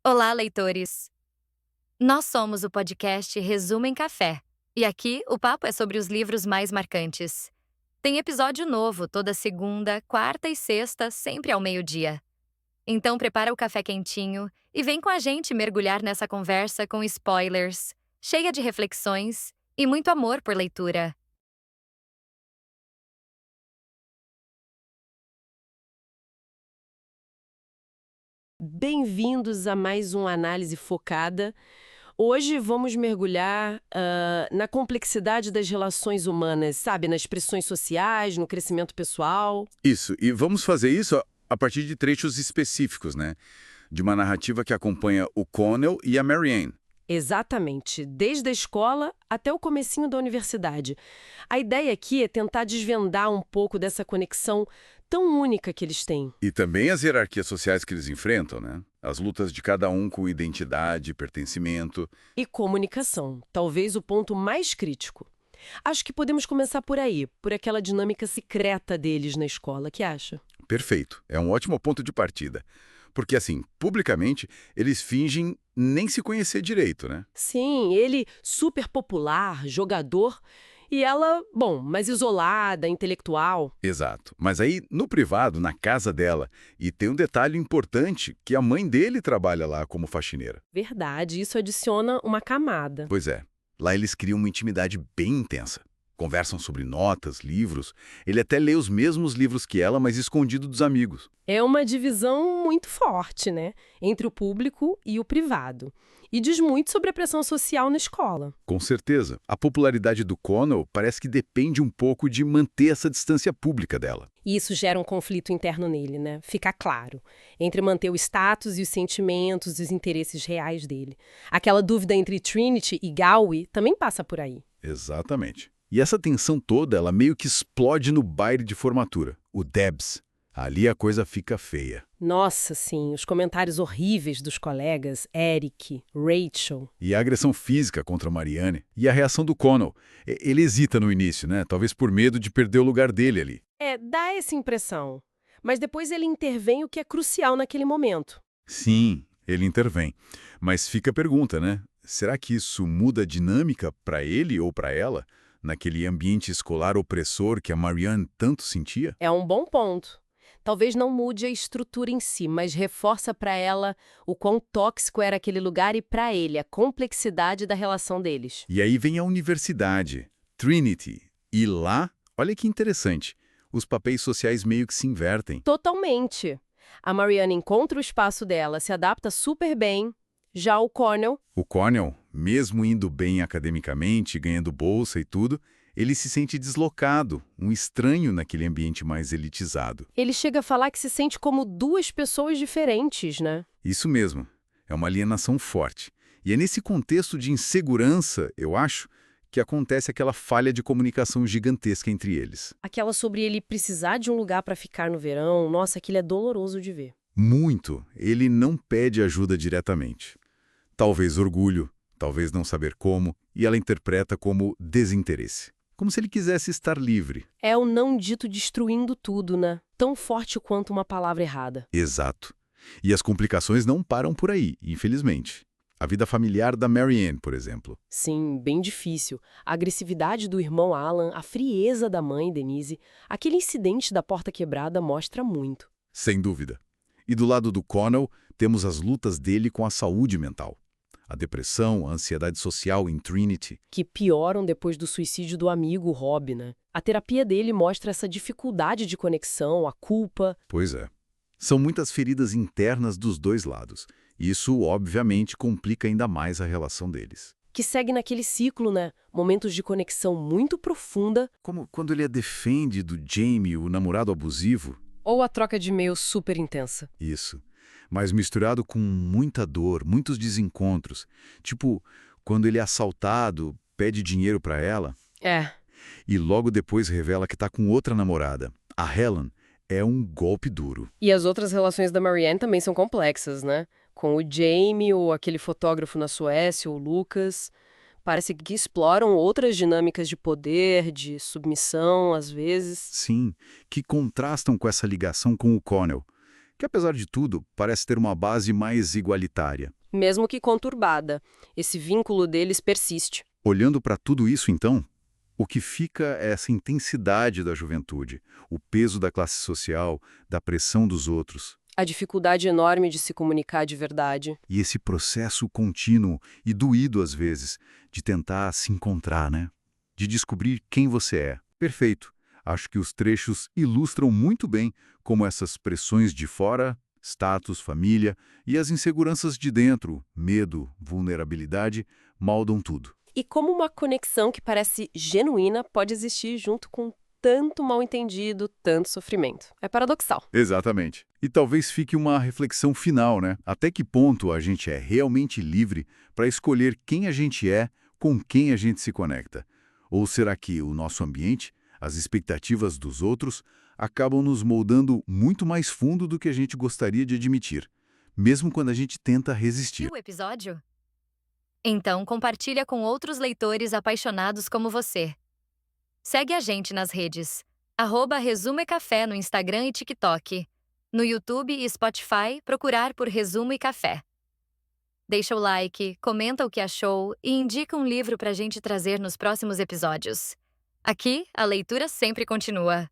Olá, leitores! Nós somos o podcast Resumo em Café, e aqui o papo é sobre os livros mais marcantes. Tem episódio novo toda segunda, quarta e sexta, sempre ao meio-dia. Então prepara o café quentinho e vem com a gente mergulhar nessa conversa com spoilers, cheia de reflexões e muito amor por leitura. Bem-vindos a mais uma análise focada. Hoje vamos mergulhar na complexidade das relações humanas, sabe? Nas pressões sociais, no crescimento pessoal. Isso, e vamos fazer isso a partir de trechos específicos, né? De uma narrativa que acompanha o Connell e a Marianne. Exatamente, desde a escola até o comecinho da universidade. A ideia aqui é tentar desvendar um pouco dessa conexão tão única que eles têm. E também as hierarquias sociais que eles enfrentam, né? As lutas de cada um com identidade, pertencimento. E comunicação, talvez o ponto mais crítico. Acho que podemos começar por aí, por aquela dinâmica secreta deles na escola, que acha? Perfeito, é um ótimo ponto de partida. Porque, assim, publicamente, eles fingem nem se conhecer direito, né? Sim, ele super popular, jogador, e ela, bom, mais isolada, intelectual. Exato. Mas aí, no privado, na casa dela, e tem um detalhe importante, que a mãe dele trabalha lá como faxineira. Verdade, isso adiciona uma camada. Pois é, lá eles criam uma intimidade bem intensa. Conversam sobre notas, livros. Ele até lê os mesmos livros que ela, mas escondido dos amigos. É uma divisão muito forte, né? Entre o público e o privado. E diz muito sobre a pressão social na escola. Com certeza. A popularidade do Connell parece que depende um pouco de manter essa distância pública dela. E isso gera um conflito interno nele, né? Fica claro. Entre manter o status e os sentimentos e os interesses reais dele. Aquela dúvida entre Trinity e Gaui também passa por aí. Exatamente. E essa tensão toda, ela meio que explode no baile de formatura, o Debs. Ali a coisa fica feia. Nossa, sim, os comentários horríveis dos colegas, Eric, Rachel. E a agressão física contra a Marianne. E a reação do Connell. Ele hesita no início, né? Talvez por medo de perder o lugar dele ali. Dá essa impressão. Mas depois ele intervém o que é crucial naquele momento. Sim, ele intervém. Mas fica a pergunta, né? Será que isso muda a dinâmica para ele ou para ela? Naquele ambiente escolar opressor que a Marianne tanto sentia? É um bom ponto. Talvez não mude a estrutura em si, mas reforça para ela o quão tóxico era aquele lugar e para ele a complexidade da relação deles. E aí vem a universidade, Trinity. E lá, olha que interessante, os papéis sociais meio que se invertem. Totalmente. A Marianne encontra o espaço dela, se adapta super bem. Já o Connell, O Connell, mesmo indo bem academicamente, ganhando bolsa e tudo, ele se sente deslocado, um estranho naquele ambiente mais elitizado. ele chega a falar que se sente como duas pessoas diferentes, né? Isso mesmo, é uma alienação forte. E é nesse contexto de insegurança, eu acho, que acontece aquela falha de comunicação gigantesca entre eles. Aquela sobre ele precisar de um lugar para ficar no verão, nossa, aquilo é doloroso de ver. Muito, ele não pede ajuda diretamente. Talvez orgulho, talvez não saber como, e ela interpreta como desinteresse. Como se ele quisesse estar livre. É o não dito destruindo tudo, né? Tão forte quanto uma palavra errada. Exato. E as complicações não param por aí, infelizmente. A vida familiar da Marianne, por exemplo. Sim, bem difícil. A agressividade do irmão Alan, a frieza da mãe, Denise, aquele incidente da porta quebrada mostra muito. Sem dúvida. E do lado do Connell, temos as lutas dele com a saúde mental. A depressão, a ansiedade social em Trinity. Que pioram depois do suicídio do amigo Rob, né? A terapia dele mostra essa dificuldade de conexão, a culpa. Pois é. São muitas feridas internas dos dois lados. E isso, obviamente, complica ainda mais a relação deles. Que segue naquele ciclo, né? Momentos de conexão muito profunda. Como quando ele a defende do Jamie, o namorado abusivo. Ou a troca de e-mails super intensa. Isso. Mas misturado com muita dor, muitos desencontros. Tipo, quando ele é assaltado, pede dinheiro pra ela É. e logo depois revela que tá com outra namorada. A Helen é um golpe duro. E as outras relações da Marianne também são complexas, né? Com o Jamie, ou aquele fotógrafo na Suécia, o Lucas. Parece que exploram outras dinâmicas de poder, de submissão, às vezes. Sim, que contrastam com essa ligação com o Connell, que apesar de tudo, parece ter uma base mais igualitária. Mesmo que conturbada, esse vínculo deles persiste. Olhando para tudo isso, então, o que fica é essa intensidade da juventude, o peso da classe social, da pressão dos outros, A dificuldade enorme de se comunicar de verdade. e esse processo contínuo e doído às vezes de tentar se encontrar, né? De descobrir quem você é. Perfeito. Acho que os trechos ilustram muito bem como essas pressões de fora, status, família, e as inseguranças de dentro, medo, vulnerabilidade, moldam tudo. E como uma conexão que parece genuína pode existir junto com tanto mal-entendido, tanto sofrimento. É paradoxal. Exatamente. E talvez fique uma reflexão final, né? Até que ponto a gente é realmente livre para escolher quem a gente é, com quem a gente se conecta? Ou será que o nosso ambiente, as expectativas dos outros, acabam nos moldando muito mais fundo do que a gente gostaria de admitir, mesmo quando a gente tenta resistir? Viu o episódio? Então compartilha com outros leitores apaixonados como você. Segue a gente nas redes. @Resumo e Café no Instagram e TikTok. No YouTube e Spotify, procurar por Resumo e Café. Deixa o like, comenta o que achou e indica um livro pra gente trazer nos próximos episódios. Aqui, a leitura sempre continua.